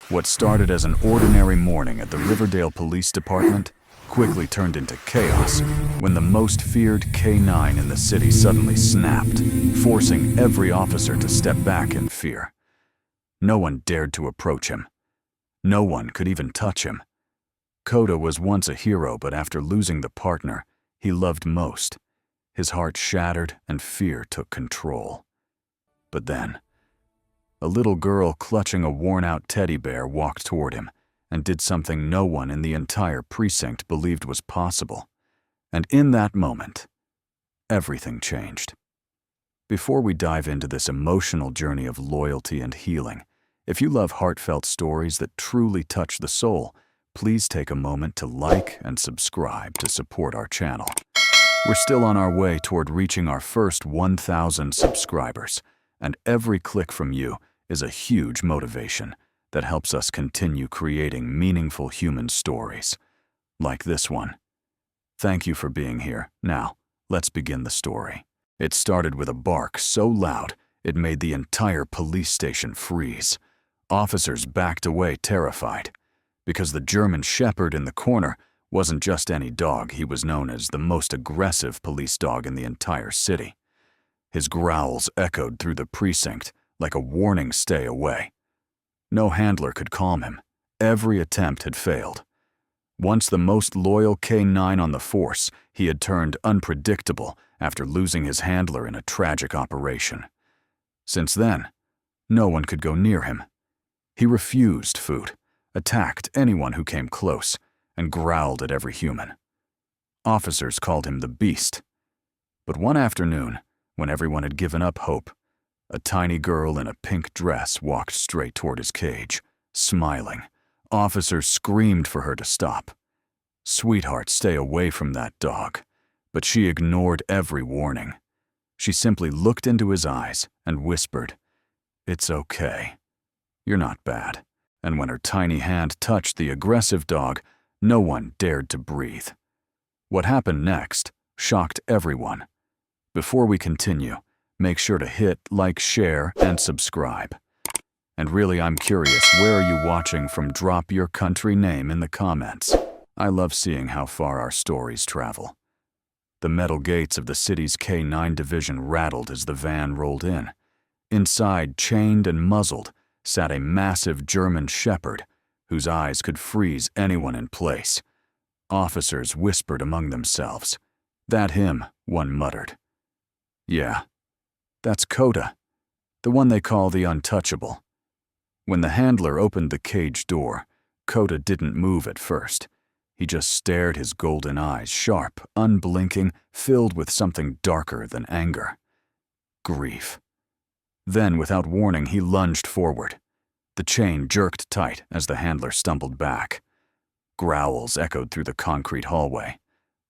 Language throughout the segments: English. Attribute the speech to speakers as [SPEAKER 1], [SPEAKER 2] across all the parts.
[SPEAKER 1] What started as an ordinary morning at the Riverdale Police Department quickly turned into chaos when the most feared K-9 in the city suddenly snapped, forcing every officer to step back in fear. No one dared to approach him. No one could even touch him. Coda was once a hero, but after losing the partner he loved most, his heart shattered and fear took control. But then, a little girl clutching a worn-out teddy bear walked toward him and did something no one in the entire precinct believed was possible. And in that moment, everything changed. Before we dive into this emotional journey of loyalty and healing, if you love heartfelt stories that truly touch the soul, please take a moment to like and subscribe to support our channel. We're still on our way toward reaching our first 1,000 subscribers, and every click from you is a huge motivation that helps us continue creating meaningful human stories, like this one. Thank you for being here. Now, let's begin the story. It started with a bark so loud it made the entire police station freeze. Officers backed away terrified, because the German Shepherd in the corner wasn't just any dog. He was known as the most aggressive police dog in the entire city. His growls echoed through the precinct like a warning, stay away. No handler could calm him. Every attempt had failed. Once the most loyal K-9 on the force, he had turned unpredictable after losing his handler in a tragic operation. Since then, no one could go near him. He refused food, attacked anyone who came close, and growled at every human. Officers called him the Beast. But one afternoon, when everyone had given up hope, a tiny girl in a pink dress walked straight toward his cage, smiling. Officers screamed for her to stop. "Sweetheart, stay away from that dog." But she ignored every warning. She simply looked into his eyes and whispered, "It's okay. You're not bad." And when her tiny hand touched the aggressive dog, no one dared to breathe. What happened next shocked everyone. Before we continue, make sure to hit like, share, and subscribe. And really, I'm curious, where are you watching from? Drop your country name in the comments. I love seeing how far our stories travel. The metal gates of the city's K-9 division rattled as the van rolled in. Inside, chained and muzzled, sat a massive German Shepherd whose eyes could freeze anyone in place. Officers whispered among themselves. "That him," one muttered. "Yeah, that's Coda, the one they call the Untouchable." When the handler opened the cage door, Coda didn't move at first. He just stared, his golden eyes sharp, unblinking, filled with something darker than anger. Grief. Then, without warning, he lunged forward. The chain jerked tight as the handler stumbled back. Growls echoed through the concrete hallway.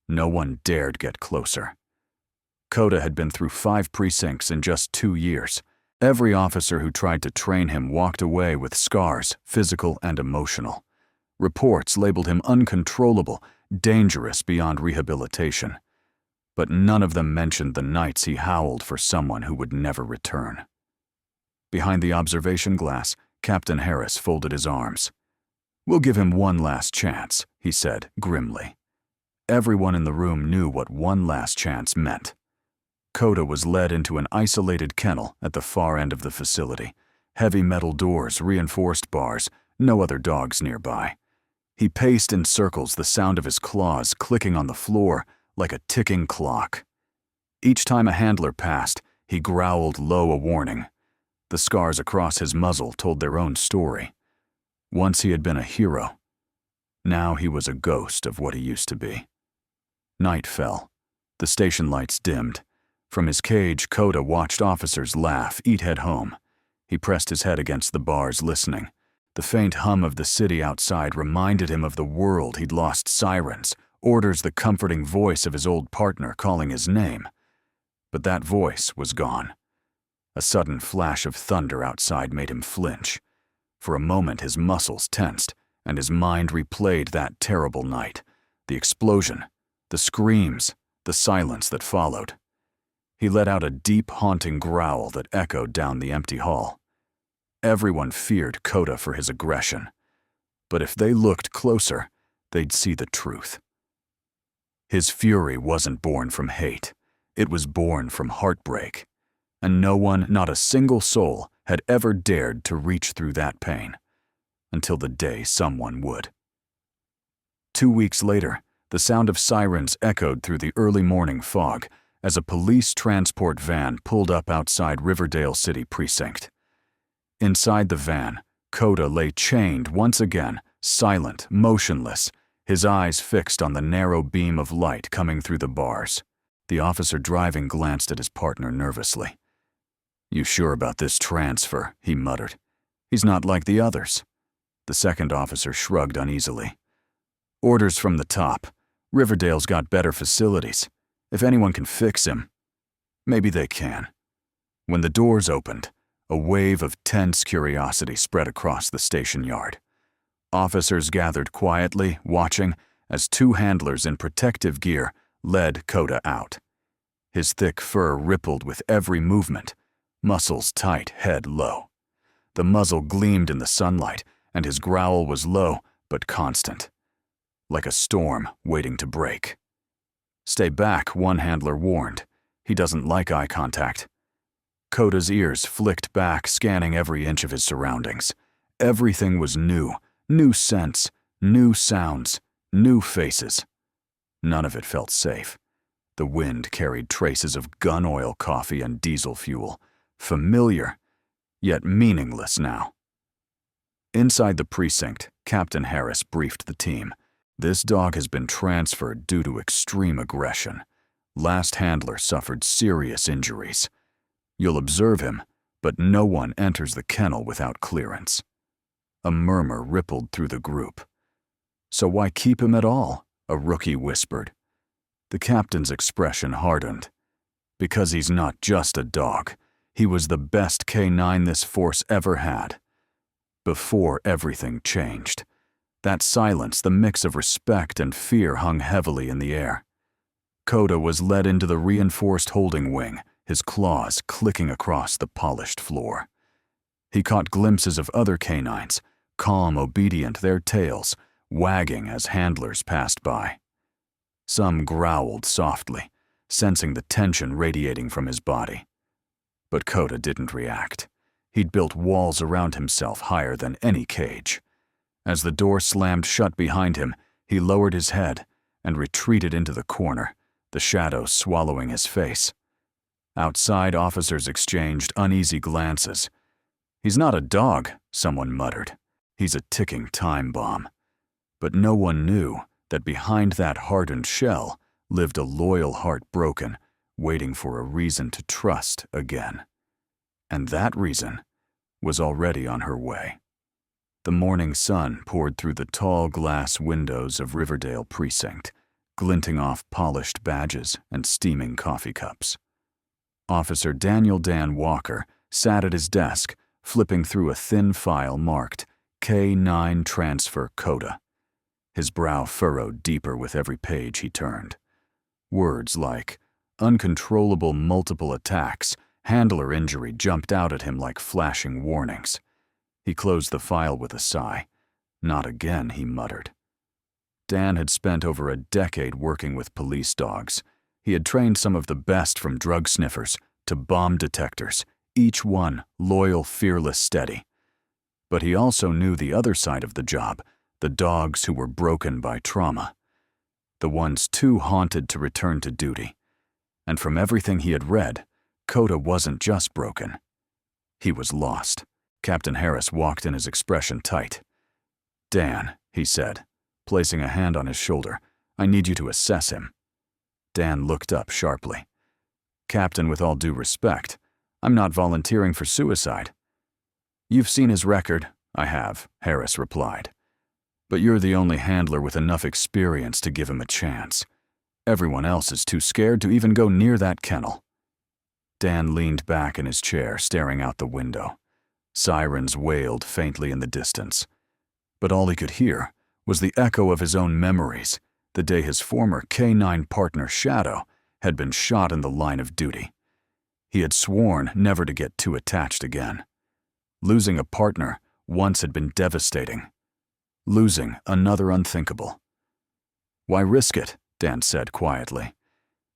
[SPEAKER 1] No one dared get closer. Coda had been through 5 precincts in just 2 years. Every officer who tried to train him walked away with scars, physical and emotional. Reports labeled him uncontrollable, dangerous beyond rehabilitation. But none of them mentioned the nights he howled for someone who would never return. Behind the observation glass, Captain Harris folded his arms. "We'll give him one last chance," he said grimly. Everyone in the room knew what one last chance meant. Coda was led into an isolated kennel at the far end of the facility. Heavy metal doors, reinforced bars, no other dogs nearby. He paced in circles, the sound of his claws clicking on the floor like a ticking clock. Each time a handler passed, he growled low a warning. The scars across his muzzle told their own story. Once he had been a hero. Now he was a ghost of what he used to be. Night fell. The station lights dimmed. From his cage, Coda watched officers laugh, eat, head home. He pressed his head against the bars, listening. The faint hum of the city outside reminded him of the world he'd lost. Sirens, orders, the comforting voice of his old partner calling his name. But that voice was gone. A sudden flash of thunder outside made him flinch. For a moment his muscles tensed, and his mind replayed that terrible night. The explosion, the screams, the silence that followed. He let out a deep, haunting growl that echoed down the empty hall. Everyone feared Coda for his aggression. But if they looked closer, they'd see the truth. His fury wasn't born from hate. It was born from heartbreak. And no one, not a single soul, had ever dared to reach through that pain. Until the day someone would. 2 weeks later, the sound of sirens echoed through the early morning fog as a police transport van pulled up outside Riverdale City Precinct. Inside the van, Coda lay chained once again, silent, motionless, his eyes fixed on the narrow beam of light coming through the bars. The officer driving glanced at his partner nervously. "You sure about this transfer?" he muttered. "He's not like the others." The second officer shrugged uneasily. "Orders from the top. Riverdale's got better facilities. If anyone can fix him, maybe they can." When the doors opened, a wave of tense curiosity spread across the station yard. Officers gathered quietly, watching, as 2 handlers in protective gear led Coda out. His thick fur rippled with every movement, muscles tight, head low. The muzzle gleamed in the sunlight, and his growl was low but constant, like a storm waiting to break. "Stay back," one handler warned. "He doesn't like eye contact." Coda's ears flicked back, scanning every inch of his surroundings. Everything was new. New scents, new sounds, new faces. None of it felt safe. The wind carried traces of gun oil, coffee, and diesel fuel. Familiar, yet meaningless now. Inside the precinct, Captain Harris briefed the team. "This dog has been transferred due to extreme aggression. Last handler suffered serious injuries. You'll observe him, but no one enters the kennel without clearance." A murmur rippled through the group. "So why keep him at all?" a rookie whispered. The captain's expression hardened. "Because he's not just a dog. He was the best K9 this force ever had." Before everything changed. That silence, the mix of respect and fear, hung heavily in the air. Coda was led into the reinforced holding wing, his claws clicking across the polished floor. He caught glimpses of other canines, calm, obedient, their tails wagging as handlers passed by. Some growled softly, sensing the tension radiating from his body. But Coda didn't react. He'd built walls around himself higher than any cage. As the door slammed shut behind him, he lowered his head and retreated into the corner, the shadows swallowing his face. Outside, officers exchanged uneasy glances. "He's not a dog," someone muttered. "He's a ticking time bomb." But no one knew that behind that hardened shell lived a loyal heart broken, waiting for a reason to trust again. And that reason was already on her way. The morning sun poured through the tall glass windows of Riverdale Precinct, glinting off polished badges and steaming coffee cups. Officer Daniel Dan Walker sat at his desk, flipping through a thin file marked K9 Transfer Coda. His brow furrowed deeper with every page he turned. Words like uncontrollable multiple attacks, handler injury jumped out at him like flashing warnings. He closed the file with a sigh. "Not again," he muttered. Dan had spent over a decade working with police dogs. He had trained some of the best, from drug sniffers to bomb detectors, each one loyal, fearless, steady. But he also knew the other side of the job, the dogs who were broken by trauma. The ones too haunted to return to duty. And from everything he had read, Coda wasn't just broken. He was lost. Captain Harris walked in, his expression tight. "Dan," he said, placing a hand on his shoulder, "I need you to assess him." Dan looked up sharply. "Captain, with all due respect, I'm not volunteering for suicide." "You've seen his record." "I have," Harris replied. "But you're the only handler with enough experience to give him a chance. Everyone else is too scared to even go near that kennel." Dan leaned back in his chair, staring out the window. Sirens wailed faintly in the distance. But all he could hear was the echo of his own memories, the day his former K9 partner, Shadow, had been shot in the line of duty. He had sworn never to get too attached again. Losing a partner once had been devastating. Losing another unthinkable. "Why risk it?" Dan said quietly.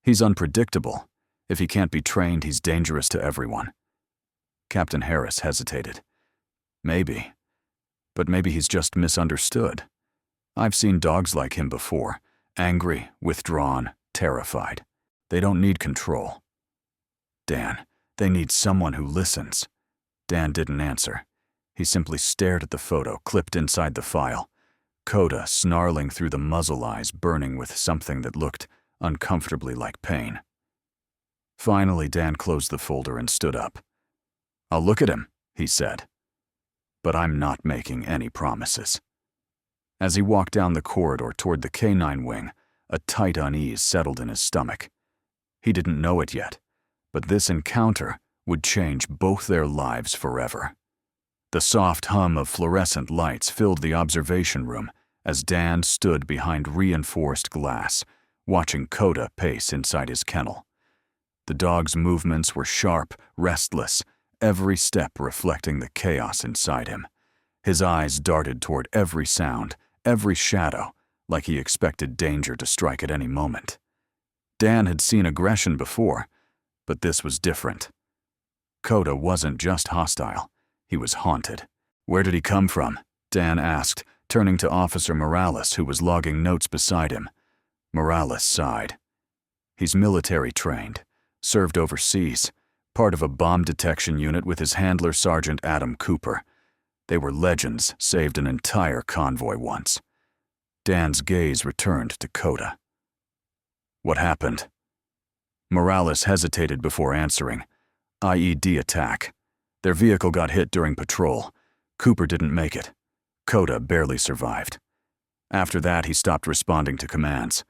[SPEAKER 1] "He's unpredictable. If he can't be trained, he's dangerous to everyone." Captain Harris hesitated. "Maybe. But maybe he's just misunderstood. I've seen dogs like him before. Angry, withdrawn, terrified. They don't need control." "Dan, they need someone who listens." Dan didn't answer. He simply stared at the photo clipped inside the file. Coda snarling through the muzzle eyes, burning with something that looked uncomfortably like pain. Finally, Dan closed the folder and stood up. "I'll look at him," he said. "But I'm not making any promises." As he walked down the corridor toward the K-9 wing, a tight unease settled in his stomach. He didn't know it yet, but this encounter would change both their lives forever. The soft hum of fluorescent lights filled the observation room as Dan stood behind reinforced glass, watching Coda pace inside his kennel. The dog's movements were sharp, restless, every step reflecting the chaos inside him. His eyes darted toward every sound, every shadow, like he expected danger to strike at any moment. Dan had seen aggression before, but this was different. Coda wasn't just hostile. He was haunted. "Where did he come from?" Dan asked, turning to Officer Morales, who was logging notes beside him. Morales sighed. "He's military trained, served overseas, part of a bomb detection unit with his handler Sergeant Adam Cooper. They were legends, saved an entire convoy once." Dan's gaze returned to Coda. "What happened?" Morales hesitated before answering. "IED attack. Their vehicle got hit during patrol. Cooper didn't make it. Coda barely survived. After that, he stopped responding to commands.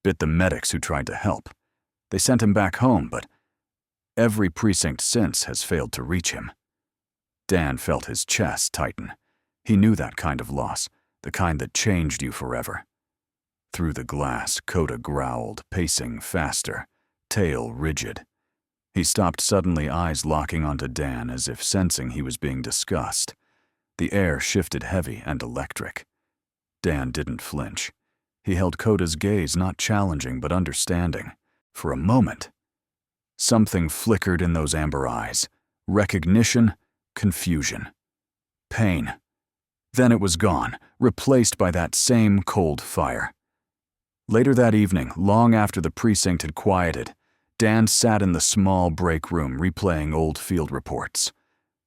[SPEAKER 1] Bit the medics who tried to help. They sent him back home, but every precinct since has failed to reach him." Dan felt his chest tighten. He knew that kind of loss, the kind that changed you forever. Through the glass, Coda growled, pacing faster, tail rigid. He stopped suddenly, eyes locking onto Dan as if sensing he was being discussed. The air shifted heavy and electric. Dan didn't flinch. He held Coda's gaze, not challenging but understanding. For a moment, something flickered in those amber eyes. Recognition, confusion, pain. Then it was gone, replaced by that same cold fire. Later that evening, long after the precinct had quieted, Dan sat in the small break room replaying old field reports.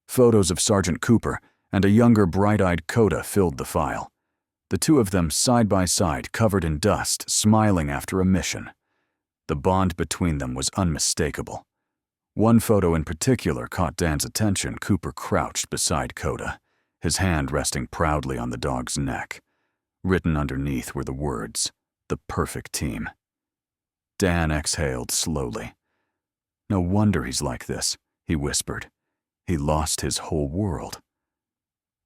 [SPEAKER 1] Photos of Sergeant Cooper and a younger bright-eyed Coda filled the file. The two of them side by side, covered in dust, smiling after a mission. The bond between them was unmistakable. One photo in particular caught Dan's attention. Cooper crouched beside Coda, his hand resting proudly on the dog's neck. Written underneath were the words, "The perfect team." Dan exhaled slowly. "No wonder he's like this," he whispered. He lost his whole world.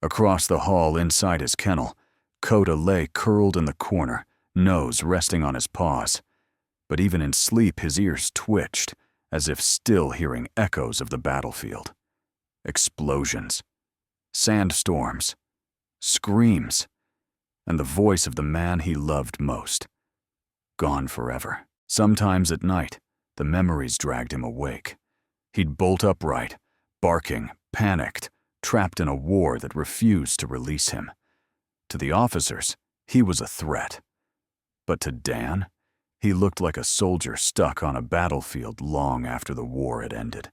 [SPEAKER 1] Across the hall inside his kennel, Coda lay curled in the corner, nose resting on his paws. But even in sleep, his ears twitched, as if still hearing echoes of the battlefield. Explosions, sandstorms, screams, and the voice of the man he loved most. Gone forever. Sometimes at night, the memories dragged him awake. He'd bolt upright, barking, panicked, trapped in a war that refused to release him. To the officers, he was a threat. But to Dan, he looked like a soldier stuck on a battlefield long after the war had ended.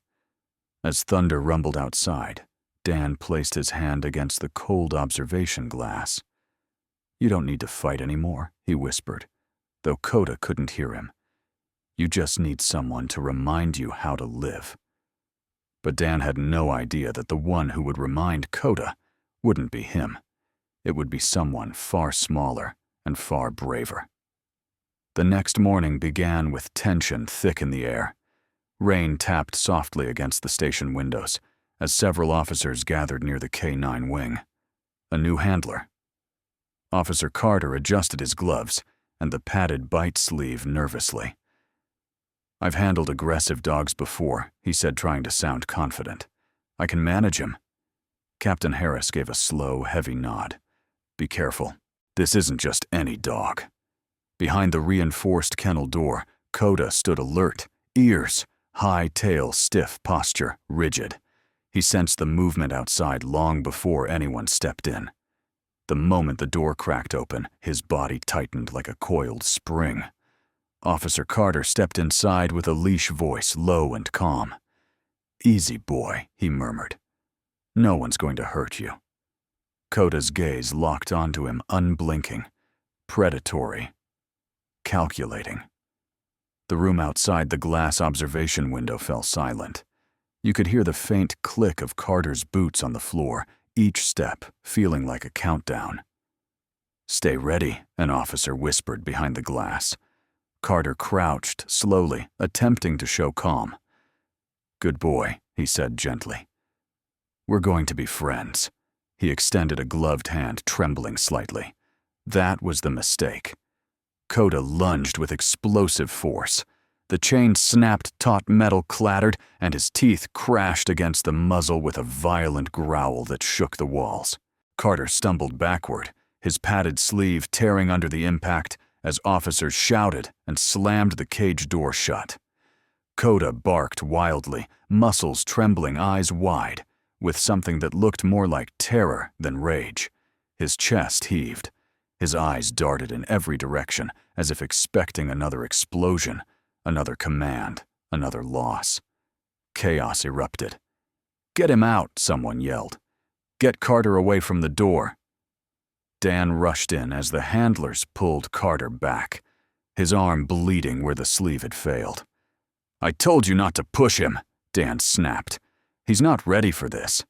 [SPEAKER 1] As thunder rumbled outside, Dan placed his hand against the cold observation glass. "You don't need to fight anymore," he whispered, though Coda couldn't hear him. "You just need someone to remind you how to live." But Dan had no idea that the one who would remind Coda wouldn't be him. It would be someone far smaller and far braver. The next morning began with tension thick in the air. Rain tapped softly against the station windows as several officers gathered near the K-9 wing. A new handler. Officer Carter adjusted his gloves and the padded bite sleeve nervously. "I've handled aggressive dogs before," he said, trying to sound confident. "I can manage him." Captain Harris gave a slow, heavy nod. Be careful. This isn't just any dog. Behind the reinforced kennel door, Coda stood alert, ears, high tail, stiff posture, rigid. He sensed the movement outside long before anyone stepped in. The moment the door cracked open, his body tightened like a coiled spring. Officer Carter stepped inside with a leash voice, low and calm. "Easy, boy," he murmured. "No one's going to hurt you." Coda's gaze locked onto him, unblinking, predatory, calculating. The room outside the glass observation window fell silent. You could hear the faint click of Carter's boots on the floor, each step feeling like a countdown. "Stay ready," an officer whispered behind the glass. Carter crouched slowly, attempting to show calm. "Good boy," he said gently. "We're going to be friends." He extended a gloved hand, trembling slightly. That was the mistake. Coda lunged with explosive force. The chain snapped, taut metal clattered, and his teeth crashed against the muzzle with a violent growl that shook the walls. Carter stumbled backward, his padded sleeve tearing under the impact as officers shouted and slammed the cage door shut. Coda barked wildly, muscles trembling, eyes wide, with something that looked more like terror than rage. His chest heaved. His eyes darted in every direction, as if expecting another explosion, another command, another loss. Chaos erupted. "Get him out," someone yelled. "Get Carter away from the door." Dan rushed in as the handlers pulled Carter back, his arm bleeding where the sleeve had failed. "I told you not to push him," Dan snapped. "He's not ready for this."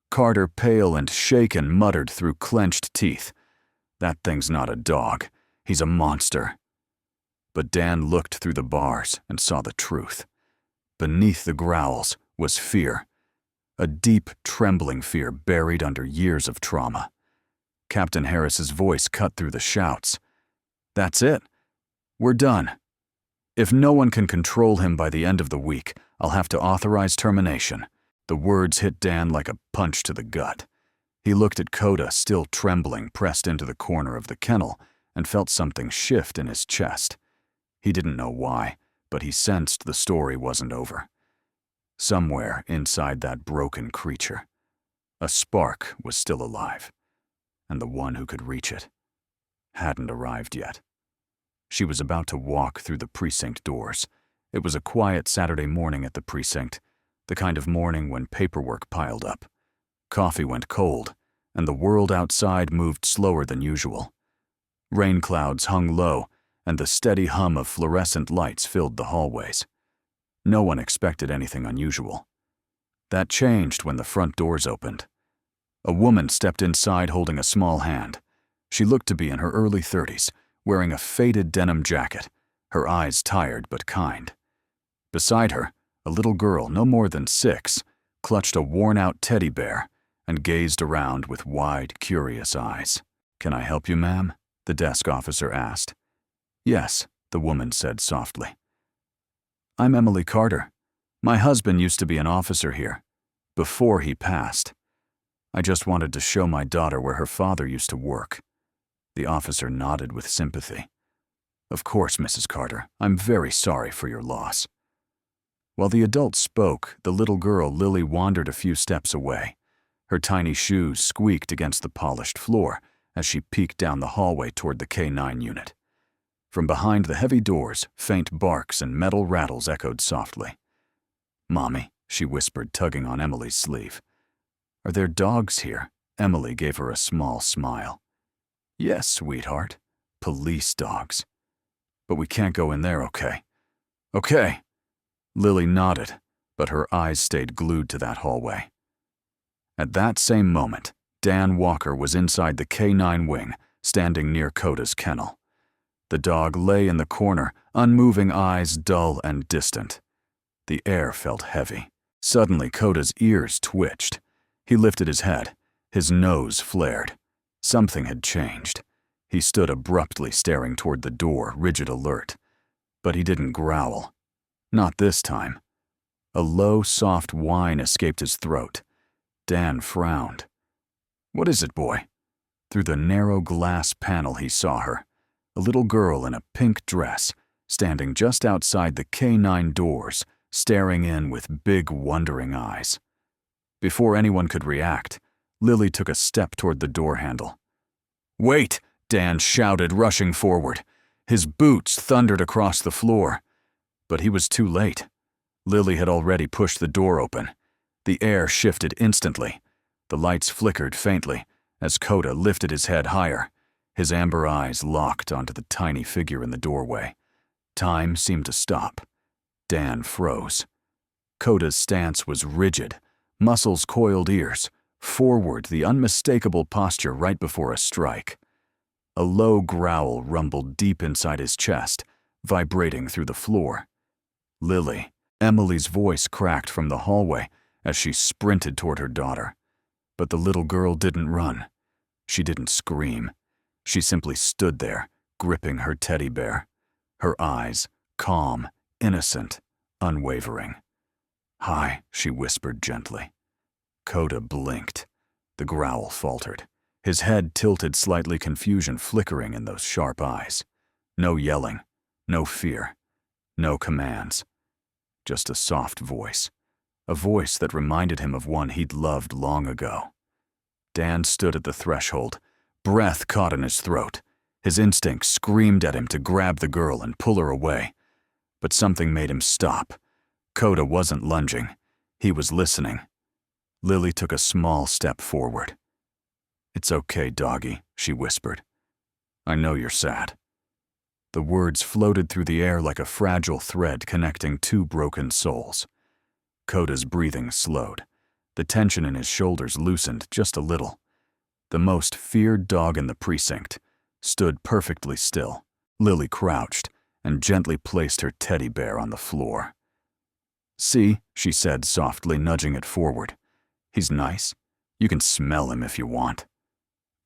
[SPEAKER 1] Carter, pale and shaken, muttered through clenched teeth. "That thing's not a dog. He's a monster." But Dan looked through the bars and saw the truth. Beneath the growls was fear, a deep, trembling fear buried under years of trauma. Captain Harris's voice cut through the shouts. "That's it. We're done. If no one can control him by the end of the week, I'll have to authorize termination." The words hit Dan like a punch to the gut. He looked at Coda, still trembling, pressed into the corner of the kennel, and felt something shift in his chest. He didn't know why, but he sensed the story wasn't over. Somewhere inside that broken creature, a spark was still alive, and the one who could reach it hadn't arrived yet. She was about to walk through the precinct doors. It was a quiet Saturday morning at the precinct, the kind of morning when paperwork piled up. Coffee went cold, and the world outside moved slower than usual. Rain clouds hung low, and the steady hum of fluorescent lights filled the hallways. No one expected anything unusual. That changed when the front doors opened. A woman stepped inside holding a small hand. She looked to be in her early 30s, wearing a faded denim jacket, her eyes tired but kind. Beside her, a little girl no more than 6 clutched a worn-out teddy bear and gazed around with wide, curious eyes. "Can I help you, ma'am?" the desk officer asked. "Yes," the woman said softly. "I'm Emily Carter. My husband used to be an officer here, before he passed. I just wanted to show my daughter where her father used to work." The officer nodded with sympathy. "Of course, Mrs. Carter. I'm very sorry for your loss." While the adult spoke, the little girl Lily wandered a few steps away. Her tiny shoes squeaked against the polished floor as she peeked down the hallway toward the K9 unit. From behind the heavy doors, faint barks and metal rattles echoed softly. "Mommy," she whispered, tugging on Emily's sleeve. "Are there dogs here?" Emily gave her a small smile. "Yes, sweetheart. Police dogs. But we can't go in there, okay?" "Okay." Lily nodded, but her eyes stayed glued to that hallway. At that same moment, Dan Walker was inside the K9 wing, standing near Coda's kennel. The dog lay in the corner, unmoving, eyes dull and distant. The air felt heavy. Suddenly, Coda's ears twitched. He lifted his head. His nose flared. Something had changed. He stood abruptly, staring toward the door, rigid alert. But he didn't growl. Not this time. A low, soft whine escaped his throat. Dan frowned. "What is it, boy?" Through the narrow glass panel he saw her, a little girl in a pink dress, standing just outside the K9 doors, staring in with big, wondering eyes. Before anyone could react, Lily took a step toward the door handle. "Wait!" Dan shouted, rushing forward. His boots thundered across the floor. But he was too late. Lily had already pushed the door open. The air shifted instantly. The lights flickered faintly as Coda lifted his head higher, his amber eyes locked onto the tiny figure in the doorway. Time seemed to stop. Dan froze. Coda's stance was rigid, muscles coiled ears, forward, the unmistakable posture right before a strike. A low growl rumbled deep inside his chest, vibrating through the floor. "Lily," Emily's voice cracked from the hallway as she sprinted toward her daughter. But the little girl didn't run. She didn't scream. She simply stood there, gripping her teddy bear. Her eyes, calm, innocent, unwavering. "Hi," she whispered gently. Coda blinked. The growl faltered. His head tilted slightly, confusion flickering in those sharp eyes. No yelling, no fear, no commands. Just a soft voice. A voice that reminded him of one he'd loved long ago. Dan stood at the threshold, breath caught in his throat. His instinct screamed at him to grab the girl and pull her away. But something made him stop. Coda wasn't lunging. He was listening. Lily took a small step forward. "It's okay, doggy," she whispered. "I know you're sad." The words floated through the air like a fragile thread connecting two broken souls. Coda's breathing slowed. The tension in his shoulders loosened just a little. The most feared dog in the precinct stood perfectly still. Lily crouched and gently placed her teddy bear on the floor. "See," she said softly, nudging it forward. "He's nice. You can smell him if you want."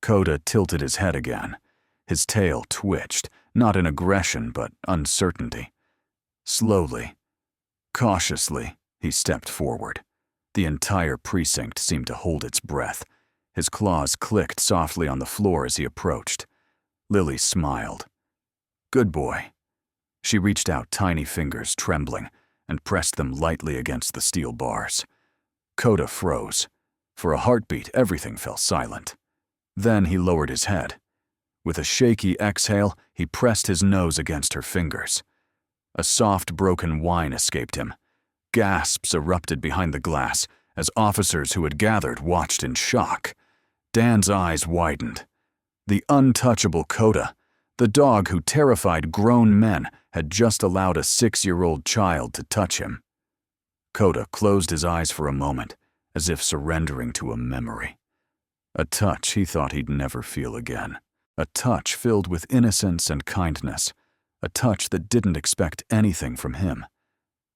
[SPEAKER 1] Coda tilted his head again. His tail twitched, not in aggression but uncertainty. Slowly, cautiously, he stepped forward. The entire precinct seemed to hold its breath. His claws clicked softly on the floor as he approached. Lily smiled. "Good boy." She reached out tiny fingers, trembling, and pressed them lightly against the steel bars. Coda froze. For a heartbeat, everything fell silent. Then he lowered his head. With a shaky exhale, he pressed his nose against her fingers. A soft, broken whine escaped him. Gasps erupted behind the glass as officers who had gathered watched in shock. Dan's eyes widened. The untouchable Coda, the dog who terrified grown men, had just allowed a 6-year-old child to touch him. Coda closed his eyes for a moment, as if surrendering to a memory. A touch he thought he'd never feel again. A touch filled with innocence and kindness. A touch that didn't expect anything from him.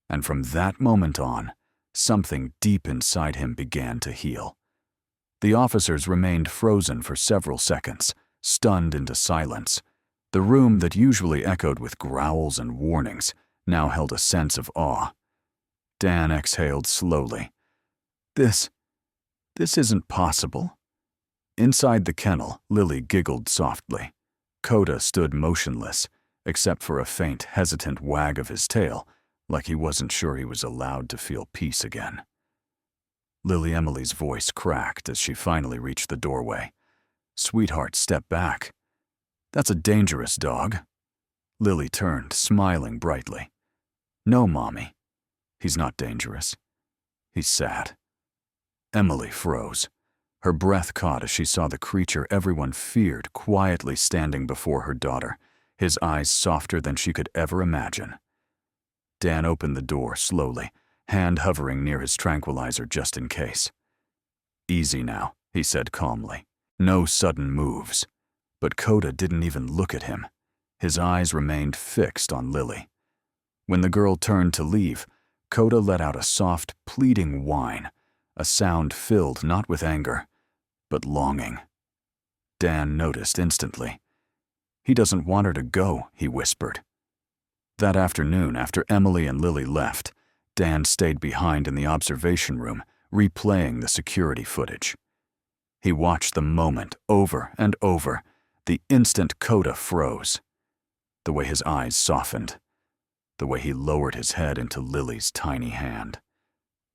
[SPEAKER 1] And from that moment on, something deep inside him began to heal. The officers remained frozen for several seconds, stunned into silence. The room that usually echoed with growls and warnings now held a sense of awe. Dan exhaled slowly. This isn't possible." Inside the kennel, Lily giggled softly. Coda stood motionless, except for a faint, hesitant wag of his tail, like he wasn't sure he was allowed to feel peace again. Lily Emily's voice cracked as she finally reached the doorway. "Sweetheart, step back. That's a dangerous dog." Lily turned, smiling brightly. "No, Mommy. He's not dangerous. He's sad." Emily froze. Her breath caught as she saw the creature everyone feared quietly standing before her daughter, his eyes softer than she could ever imagine. Dan opened the door slowly, hand hovering near his tranquilizer just in case. "Easy now," he said calmly. "No sudden moves." But Coda didn't even look at him. His eyes remained fixed on Lily. When the girl turned to leave, Coda let out a soft, pleading whine, a sound filled not with anger, but longing. Dan noticed instantly. "He doesn't want her to go," he whispered. That afternoon, after Emily and Lily left, Dan stayed behind in the observation room, replaying the security footage. He watched the moment over and over, the instant Coda froze. The way his eyes softened, the way he lowered his head into Lily's tiny hand.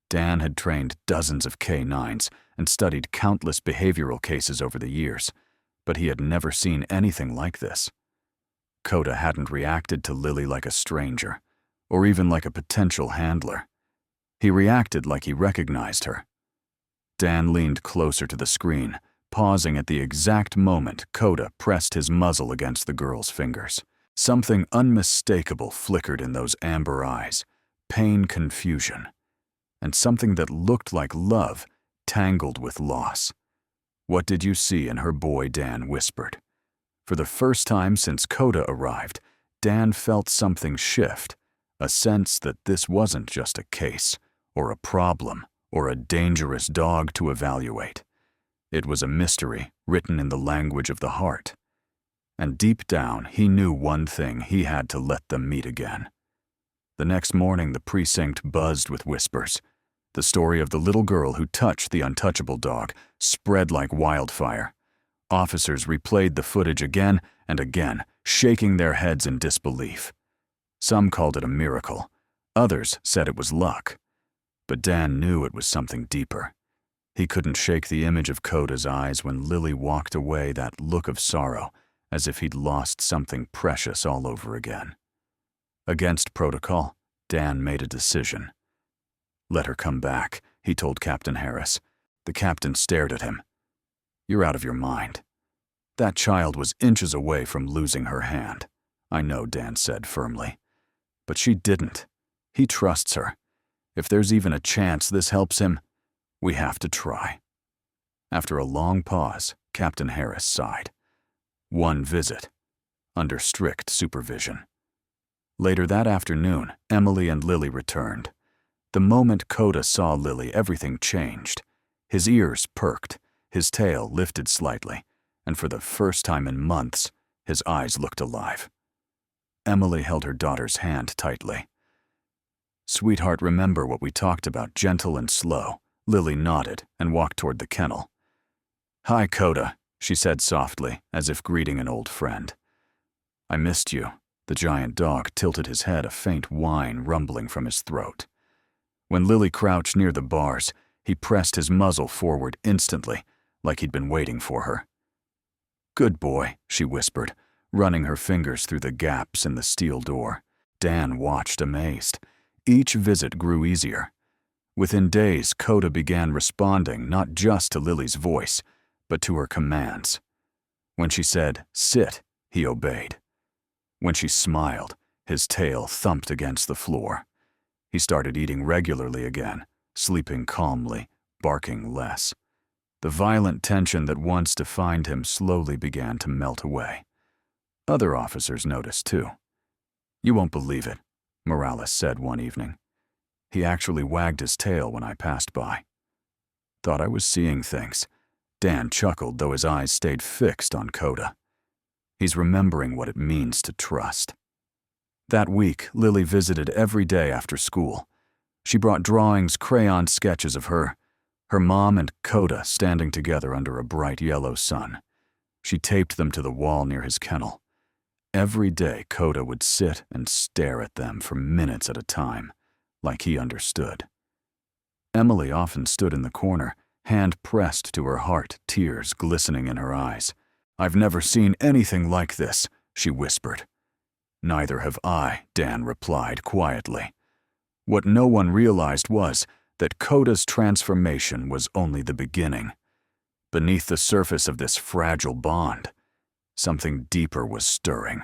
[SPEAKER 1] Dan had trained dozens of K-9s and studied countless behavioral cases over the years, but he had never seen anything like this. Coda hadn't reacted to Lily like a stranger, or even like a potential handler. He reacted like he recognized her. Dan leaned closer to the screen, pausing at the exact moment Coda pressed his muzzle against the girl's fingers. Something unmistakable flickered in those amber eyes, pain, confusion, and something that looked like love tangled with loss. "What did you see in her boy?" Dan whispered. For the first time since Coda arrived, Dan felt something shift, a sense that this wasn't just a case, or a problem, or a dangerous dog to evaluate. It was a mystery written in the language of the heart. And deep down, he knew one thing: he had to let them meet again. The next morning, the precinct buzzed with whispers. The story of the little girl who touched the untouchable dog spread like wildfire. Officers replayed the footage again and again, shaking their heads in disbelief. Some called it a miracle. Others said it was luck. But Dan knew it was something deeper. He couldn't shake the image of Coda's eyes when Lily walked away, that look of sorrow, as if he'd lost something precious all over again. Against protocol, Dan made a decision. "Let her come back," he told Captain Harris. The captain stared at him. "You're out of your mind. That child was inches away from losing her hand." "I know," Dan said firmly. "But she didn't. He trusts her. If there's even a chance this helps him, we have to try." After a long pause, Captain Harris sighed. One visit, under strict supervision. Later that afternoon, Emily and Lily returned. The moment Coda saw Lily, everything changed. His ears perked, his tail lifted slightly, and for the first time in months, his eyes looked alive. Emily held her daughter's hand tightly. "Sweetheart, remember what we talked about, gentle and slow." Lily nodded and walked toward the kennel. "Hi, Coda," she said softly, as if greeting an old friend. "I missed you." The giant dog tilted his head, a faint whine rumbling from his throat. When Lily crouched near the bars, he pressed his muzzle forward instantly, like he'd been waiting for her. "Good boy," she whispered, running her fingers through the gaps in the steel door. Dan watched amazed. Each visit grew easier. Within days, Coda began responding not just to Lily's voice, but to her commands. When she said, "Sit," he obeyed. When she smiled, his tail thumped against the floor. He started eating regularly again, sleeping calmly, barking less. The violent tension that once defined him slowly began to melt away. Other officers noticed too. "You won't believe it," Morales said one evening. "He actually wagged his tail when I passed by." "Thought I was seeing things." Dan chuckled, though his eyes stayed fixed on Coda. He's remembering what it means to trust. That week, Lily visited every day after school. She brought drawings, crayon sketches of her mom and Coda standing together under a bright yellow sun. She taped them to the wall near his kennel. Every day, Coda would sit and stare at them for minutes at a time, like he understood. Emily often stood in the corner, hand pressed to her heart, tears glistening in her eyes. "I've never seen anything like this," she whispered. "Neither have I," Dan replied quietly. What no one realized was that Coda's transformation was only the beginning. Beneath the surface of this fragile bond, something deeper was stirring.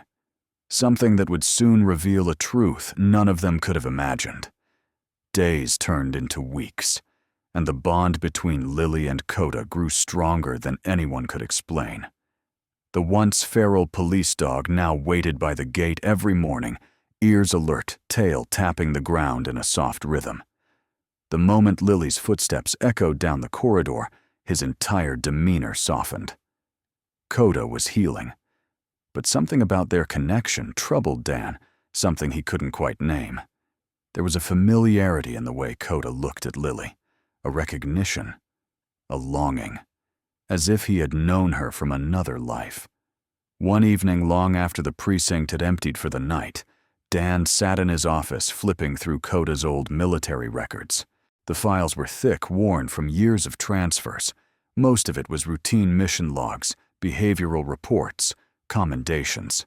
[SPEAKER 1] Something that would soon reveal a truth none of them could have imagined. Days turned into weeks, and the bond between Lily and Coda grew stronger than anyone could explain. The once feral police dog now waited by the gate every morning, ears alert, tail tapping the ground in a soft rhythm. The moment Lily's footsteps echoed down the corridor, his entire demeanor softened. Coda was healing. But something about their connection troubled Dan, something he couldn't quite name. There was a familiarity in the way Coda looked at Lily, a recognition, a longing, as if he had known her from another life. One evening long after the precinct had emptied for the night, Dan sat in his office flipping through Coda's old military records. The files were thick, worn from years of transfers. Most of it was routine mission logs, behavioral reports, commendations.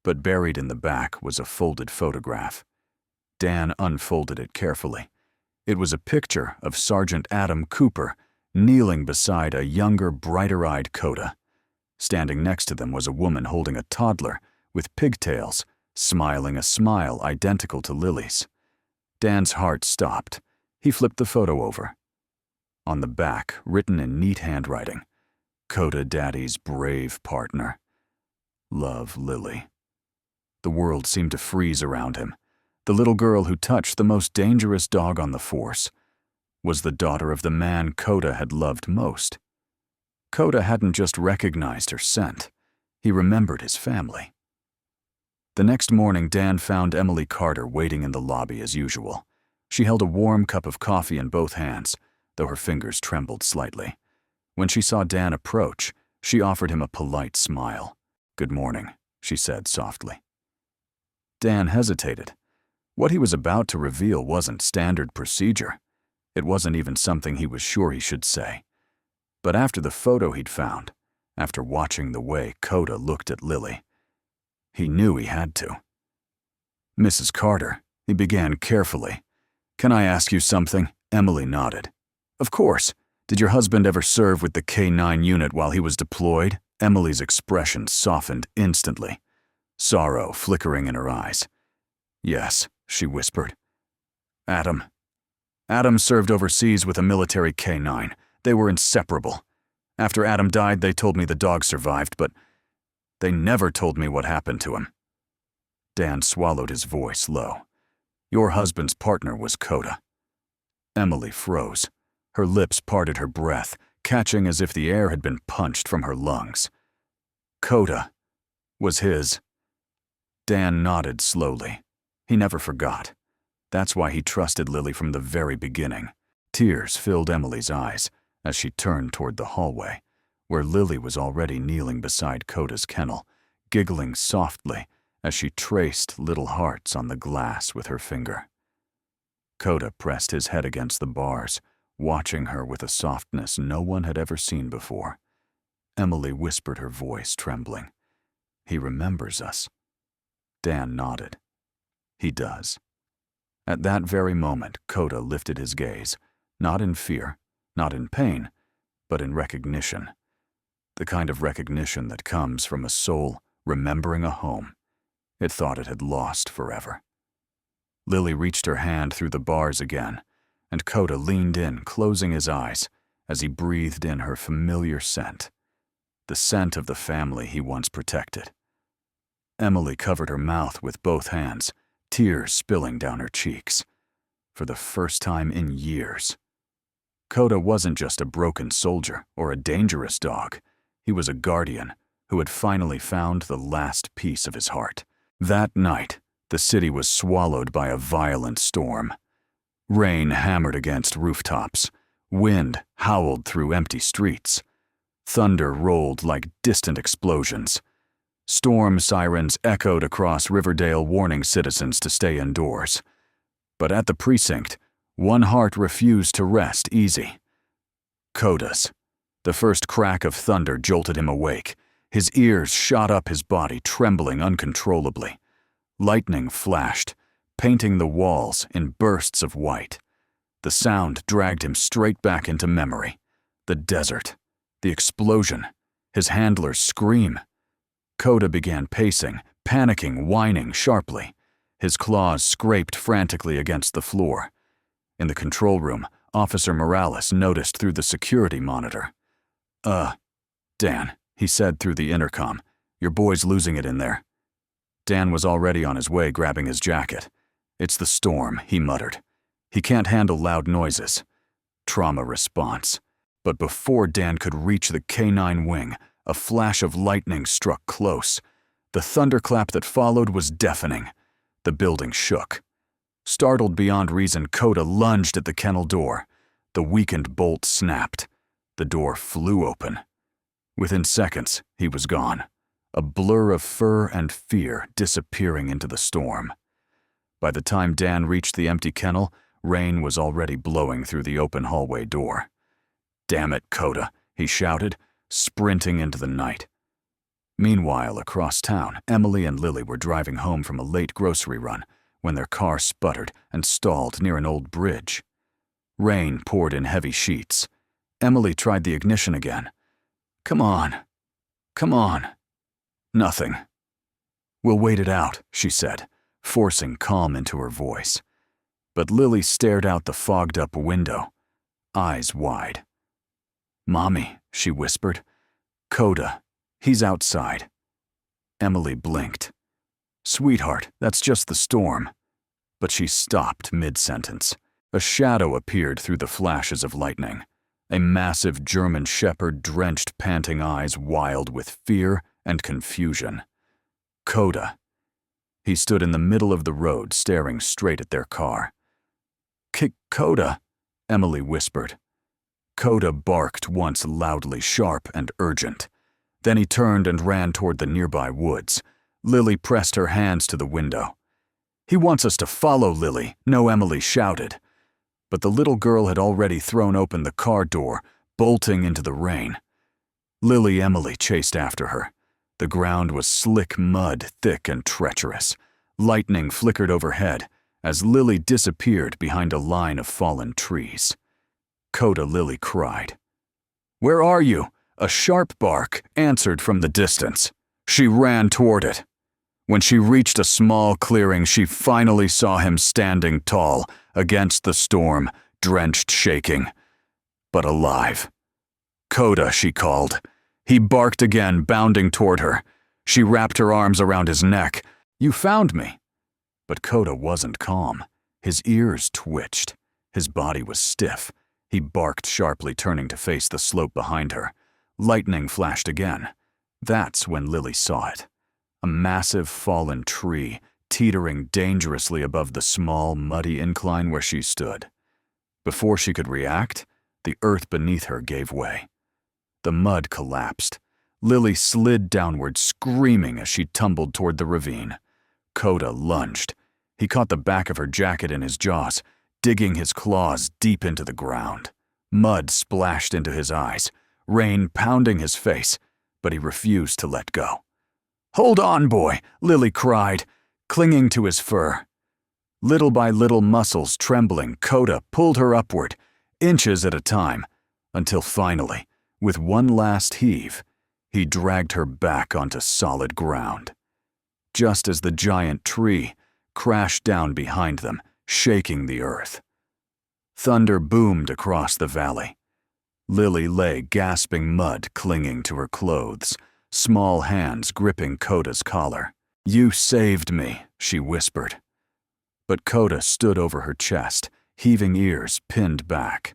[SPEAKER 1] But buried in the back was a folded photograph. Dan unfolded it carefully. It was a picture of Sergeant Adam Cooper kneeling beside a younger, brighter-eyed Coda. Standing next to them was a woman holding a toddler with pigtails, smiling a smile identical to Lily's. Dan's heart stopped. He flipped the photo over. On the back, written in neat handwriting, Coda Daddy's brave partner. Love, Lily. The world seemed to freeze around him. The little girl who touched the most dangerous dog on the force was the daughter of the man Coda had loved most. Coda hadn't just recognized her scent. He remembered his family. The next morning, Dan found Emily Carter waiting in the lobby as usual. She held a warm cup of coffee in both hands, though her fingers trembled slightly. When she saw Dan approach, she offered him a polite smile. "Good morning," she said softly. Dan hesitated. What he was about to reveal wasn't standard procedure. It wasn't even something he was sure he should say. But after the photo he'd found, after watching the way Coda looked at Lily, he knew he had to. "Mrs. Carter," he began carefully. "Can I ask you something?" Emily nodded. "Of course. Did your husband ever serve with the K-9 unit while he was deployed?" Emily's expression softened instantly, sorrow flickering in her eyes. "Yes," she whispered. Adam served overseas with a military K-9. They were inseparable. After Adam died, they told me the dog survived, but they never told me what happened to him." Dan swallowed his voice low. "Your husband's partner was Coda." Emily froze. Her lips parted, her breath catching as if the air had been punched from her lungs. Coda was his. Dan nodded slowly. He never forgot. That's why he trusted Lily from the very beginning. Tears filled Emily's eyes as she turned toward the hallway, where Lily was already kneeling beside Coda's kennel, giggling softly as she traced little hearts on the glass with her finger. Coda pressed his head against the bars, watching her with a softness no one had ever seen before. Emily whispered, her voice trembling. "He remembers us." Dan nodded. "He does." At that very moment, Coda lifted his gaze, not in fear, not in pain, but in recognition. The kind of recognition that comes from a soul remembering a home it thought it had lost forever. Lily reached her hand through the bars again, and Coda leaned in, closing his eyes as he breathed in her familiar scent, the scent of the family he once protected. Emily covered her mouth with both hands, tears spilling down her cheeks. For the first time in years, Coda wasn't just a broken soldier or a dangerous dog. He was a guardian who had finally found the last piece of his heart. That night, the city was swallowed by a violent storm. Rain hammered against rooftops. Wind howled through empty streets. Thunder rolled like distant explosions. Storm sirens echoed across Riverdale, warning citizens to stay indoors. But at the precinct, one heart refused to rest easy. Coda's. The first crack of thunder jolted him awake. His ears shot up his body, trembling uncontrollably. Lightning flashed, painting the walls in bursts of white. The sound dragged him straight back into memory. The desert, the explosion, his handler's scream. Coda began pacing, panicking, whining sharply. His claws scraped frantically against the floor. In the control room, Officer Morales noticed through the security monitor. Dan," he said through the intercom, "your boy's losing it in there." Dan was already on his way, grabbing his jacket. "It's the storm," he muttered. "He can't handle loud noises." Trauma response. But before Dan could reach the K-9 wing, a flash of lightning struck close. The thunderclap that followed was deafening. The building shook. Startled beyond reason, Coda lunged at the kennel door. The weakened bolt snapped. The door flew open. Within seconds, he was gone, a blur of fur and fear disappearing into the storm. By the time Dan reached the empty kennel, rain was already blowing through the open hallway door. "Damn it, Coda," he shouted, sprinting into the night. Meanwhile, across town, Emily and Lily were driving home from a late grocery run when their car sputtered and stalled near an old bridge. Rain poured in heavy sheets. Emily tried the ignition again. Come on. Nothing. "We'll wait it out," she said, forcing calm into her voice. But Lily stared out the fogged-up window, eyes wide. "Mommy," she whispered. "Coda, he's outside." Emily blinked. "Sweetheart, that's just the storm." But she stopped mid-sentence. A shadow appeared through the flashes of lightning. A massive German shepherd, drenched, panting eyes wild with fear and confusion. Coda. He stood in the middle of the road, staring straight at their car. Coda," Emily whispered. Coda barked once loudly, sharp and urgent. Then he turned and ran toward the nearby woods. Lily pressed her hands to the window. "He wants us to follow, Lily," Emily shouted. But the little girl had already thrown open the car door, bolting into the rain. Emily chased after her. The ground was slick mud, thick and treacherous. Lightning flickered overhead as Lily disappeared behind a line of fallen trees. Coda, Lily cried. "Where are you?" A sharp bark answered from the distance. She ran toward it. When she reached a small clearing, she finally saw him standing tall against the storm, drenched, shaking, but alive. "Coda," she called. He barked again, bounding toward her. She wrapped her arms around his neck. "You found me." But Coda wasn't calm. His ears twitched. His body was stiff. He barked sharply, turning to face the slope behind her. Lightning flashed again. That's when Lily saw it. A massive fallen tree, teetering dangerously above the small, muddy incline where she stood. Before she could react, the earth beneath her gave way. The mud collapsed. Lily slid downward, screaming as she tumbled toward the ravine. Coda lunged. He caught the back of her jacket in his jaws, digging his claws deep into the ground. Mud splashed into his eyes, rain pounding his face, but he refused to let go. "Hold on, boy," Lily cried, clinging to his fur. Little by little, muscles trembling, Coda pulled her upward, inches at a time, until finally, with one last heave, he dragged her back onto solid ground. Just as the giant tree crashed down behind them, shaking the earth. Thunder boomed across the valley. Lily lay gasping, mud clinging to her clothes, small hands gripping Coda's collar. "You saved me," she whispered. But Coda stood over her chest, heaving ears pinned back.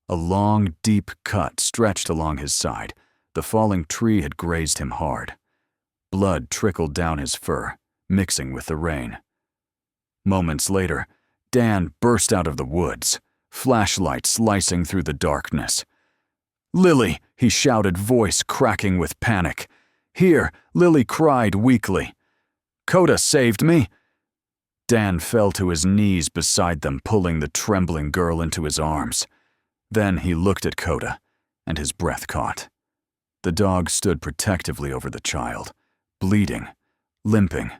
[SPEAKER 1] A long, deep cut stretched along his side. The falling tree had grazed him hard. Blood trickled down his fur, mixing with the rain. Moments later, Dan burst out of the woods, flashlight slicing through the darkness. "Lily," he shouted, voice cracking with panic. "Here," Lily cried weakly. "Coda saved me." Dan fell to his knees beside them, pulling the trembling girl into his arms. Then he looked at Coda, and his breath caught. The dog stood protectively over the child, bleeding, limping,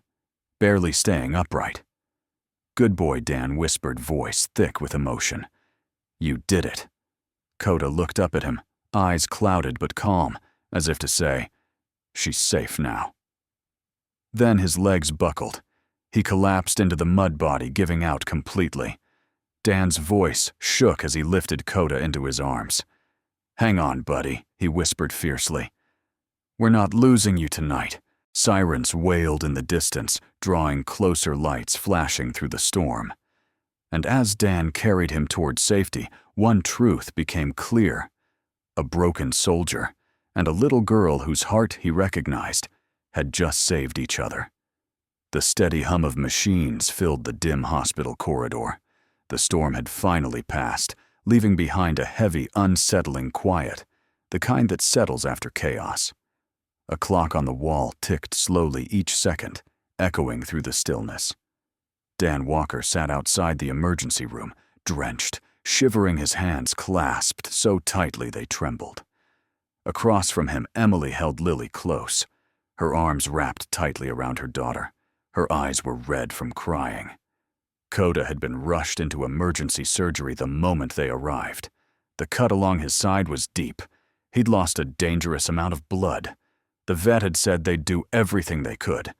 [SPEAKER 1] barely staying upright. "Good boy," Dan whispered, voice thick with emotion. "You did it." Coda looked up at him, eyes clouded but calm, as if to say, "She's safe now." Then his legs buckled. He collapsed into the mud body, giving out completely. Dan's voice shook as he lifted Coda into his arms. "Hang on, buddy," he whispered fiercely. "We're not losing you tonight." Sirens wailed in the distance, drawing closer, lights flashing through the storm. And as Dan carried him toward safety, one truth became clear. A broken soldier and a little girl whose heart he recognized had just saved each other. The steady hum of machines filled the dim hospital corridor. The storm had finally passed, leaving behind a heavy, unsettling quiet, the kind that settles after chaos. A clock on the wall ticked slowly each second, echoing through the stillness. Dan Walker sat outside the emergency room, drenched, shivering, his hands clasped so tightly they trembled. Across from him, Emily held Lily close, her arms wrapped tightly around her daughter. Her eyes were red from crying. Coda had been rushed into emergency surgery the moment they arrived. The cut along his side was deep. He'd lost a dangerous amount of blood. The vet had said they'd do everything they could.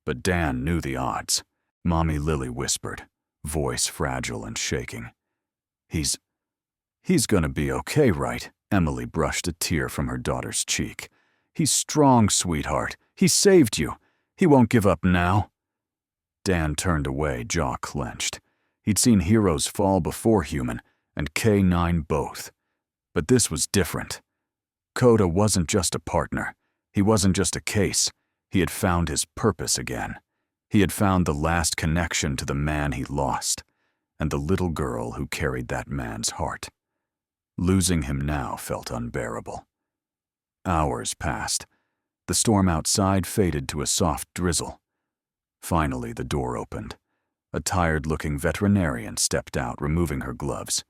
[SPEAKER 1] But Dan knew the odds. Mommy Lily whispered, voice fragile and shaking. He's gonna be okay, right? Emily brushed a tear from her daughter's cheek. He's strong, sweetheart. He saved you. He won't give up now. Dan turned away, jaw clenched. He'd seen heroes fall before human, and K9 both. But this was different. Coda wasn't just a partner. He wasn't just a case. He had found his purpose again. He had found the last connection to the man he lost, and the little girl who carried that man's heart. Losing him now felt unbearable. Hours passed. The storm outside faded to a soft drizzle. Finally, the door opened. A tired-looking veterinarian stepped out, removing her gloves.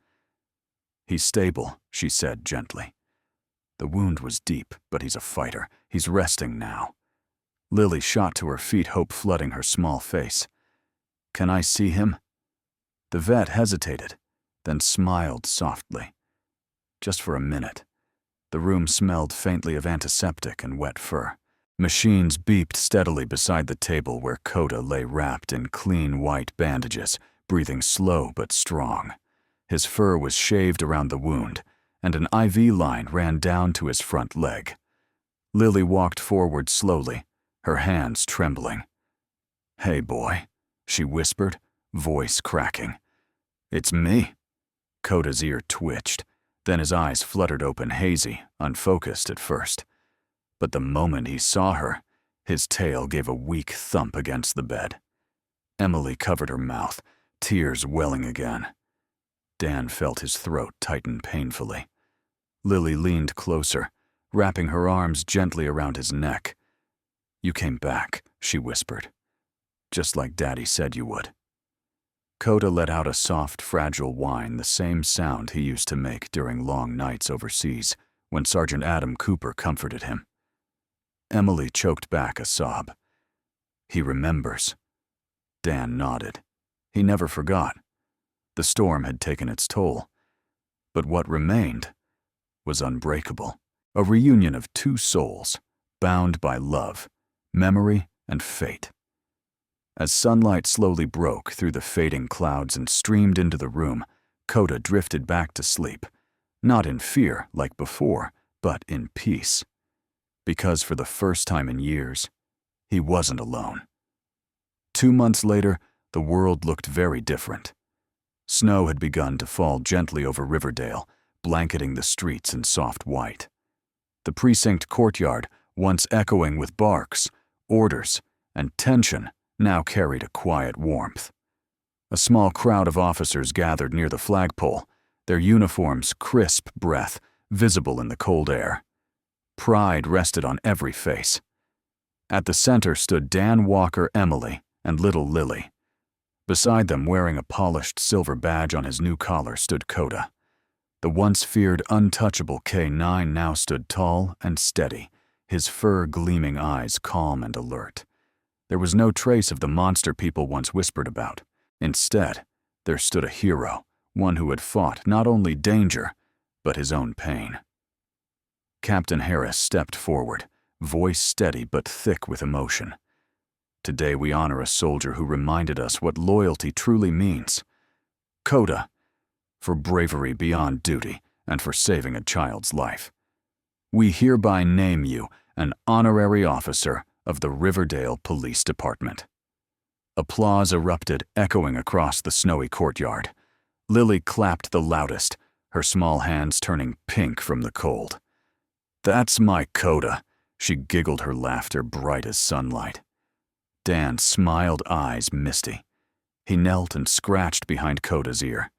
[SPEAKER 1] "He's stable," she said gently. "The wound was deep, but he's a fighter. He's resting now." Lily shot to her feet, hope flooding her small face. "Can I see him?" The vet hesitated, then smiled softly. Just for a minute. The room smelled faintly of antiseptic and wet fur. Machines beeped steadily beside the table where Coda lay wrapped in clean white bandages, breathing slow but strong. His fur was shaved around the wound, and an IV line ran down to his front leg. Lily walked forward slowly, her hands trembling. "Hey, boy," she whispered, voice cracking. "It's me." Coda's ear twitched, then his eyes fluttered open, hazy, unfocused at first. But the moment he saw her, his tail gave a weak thump against the bed. Emily covered her mouth, tears welling again. Dan felt his throat tighten painfully. Lily leaned closer, wrapping her arms gently around his neck. "You came back," she whispered. "Just like Daddy said you would." Coda let out a soft, fragile whine, the same sound he used to make during long nights overseas when Sergeant Adam Cooper comforted him. Emily choked back a sob. "He remembers." Dan nodded. He never forgot. The storm had taken its toll. But what remained was unbreakable. A reunion of two souls, bound by love, memory, and fate. As sunlight slowly broke through the fading clouds and streamed into the room, Coda drifted back to sleep, not in fear like before, but in peace. Because for the first time in years, he wasn't alone. 2 months later, the world looked very different. Snow had begun to fall gently over Riverdale, blanketing the streets in soft white. The precinct courtyard, once echoing with barks, orders, and tension, now carried a quiet warmth. A small crowd of officers gathered near the flagpole, their uniforms crisp breath, visible in the cold air. Pride rested on every face. At the center stood Dan Walker, Emily, and little Lily. Beside them, wearing a polished silver badge on his new collar, stood Coda. The once feared, untouchable K9 now stood tall and steady, his fur-gleaming eyes calm and alert. There was no trace of the monster people once whispered about. Instead, there stood a hero, one who had fought not only danger, but his own pain. Captain Harris stepped forward, voice steady but thick with emotion. "Today we honor a soldier who reminded us what loyalty truly means. Coda, for bravery beyond duty and for saving a child's life. We hereby name you an honorary officer of the Riverdale Police Department." Applause erupted, echoing across the snowy courtyard. Lily clapped the loudest, her small hands turning pink from the cold. "That's my Coda," she giggled, her laughter bright as sunlight. Dan smiled, eyes misty. He knelt and scratched behind Coda's ear.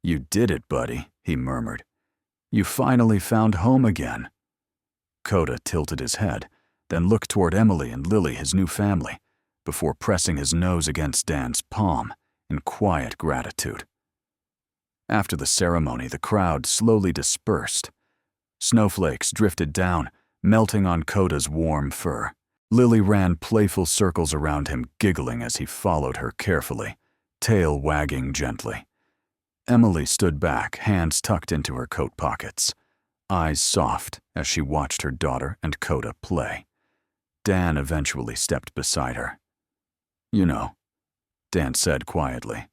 [SPEAKER 1] "You did it, buddy," he murmured. "You finally found home again." Coda tilted his head, then looked toward Emily and Lily, his new family, before pressing his nose against Dan's palm in quiet gratitude. After the ceremony, the crowd slowly dispersed. Snowflakes drifted down, melting on Coda's warm fur. Lily ran playful circles around him, giggling as he followed her carefully, tail wagging gently. Emily stood back, hands tucked into her coat pockets, eyes soft as she watched her daughter and Coda play. Dan eventually stepped beside her. "You know," Dan said quietly,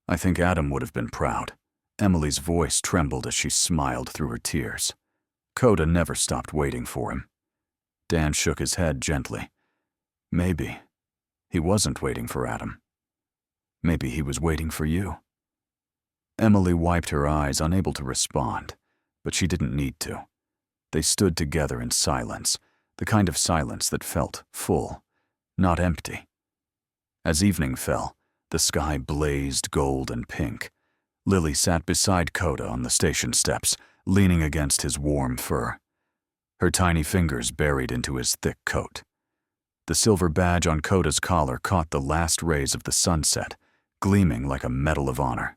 [SPEAKER 1] "I think Adam would have been proud." Emily's voice trembled as she smiled through her tears. Coda never stopped waiting for him. Dan shook his head gently. Maybe he wasn't waiting for Adam. Maybe he was waiting for you. Emily wiped her eyes, unable to respond, but she didn't need to. They stood together in silence, the kind of silence that felt full, not empty. As evening fell, the sky blazed gold and pink. Lily sat beside Coda on the station steps, leaning against his warm fur, her tiny fingers buried into his thick coat. The silver badge on Coda's collar caught the last rays of the sunset, gleaming like a medal of honor.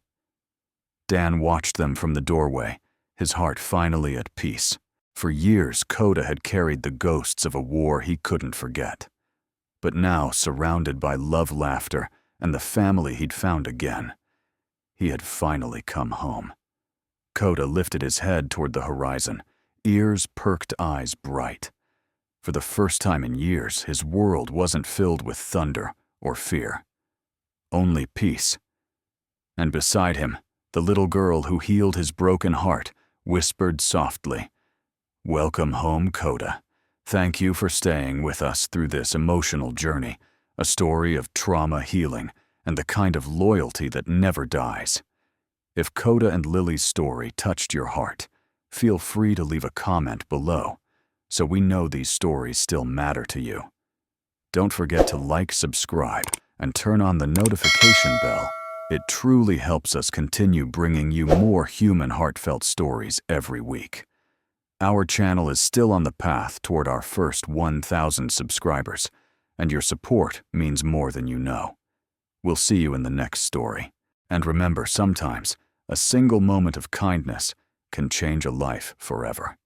[SPEAKER 1] Dan watched them from the doorway, his heart finally at peace. For years, Coda had carried the ghosts of a war he couldn't forget. But now, surrounded by love, laughter, and the family he'd found again, he had finally come home. Coda lifted his head toward the horizon, ears perked, eyes bright. For the first time in years, his world wasn't filled with thunder or fear. Only peace. And beside him, the little girl who healed his broken heart whispered softly, "Welcome home, Coda. Thank you for staying with us through this emotional journey, a story of trauma healing and the kind of loyalty that never dies." If Coda and Lily's story touched your heart, feel free to leave a comment below, so we know these stories still matter to you. Don't forget to like, subscribe, and turn on the notification bell. It truly helps us continue bringing you more human, heartfelt stories every week. Our channel is still on the path toward our first 1,000 subscribers, and your support means more than you know. We'll see you in the next story. And remember, sometimes a single moment of kindness can change a life forever.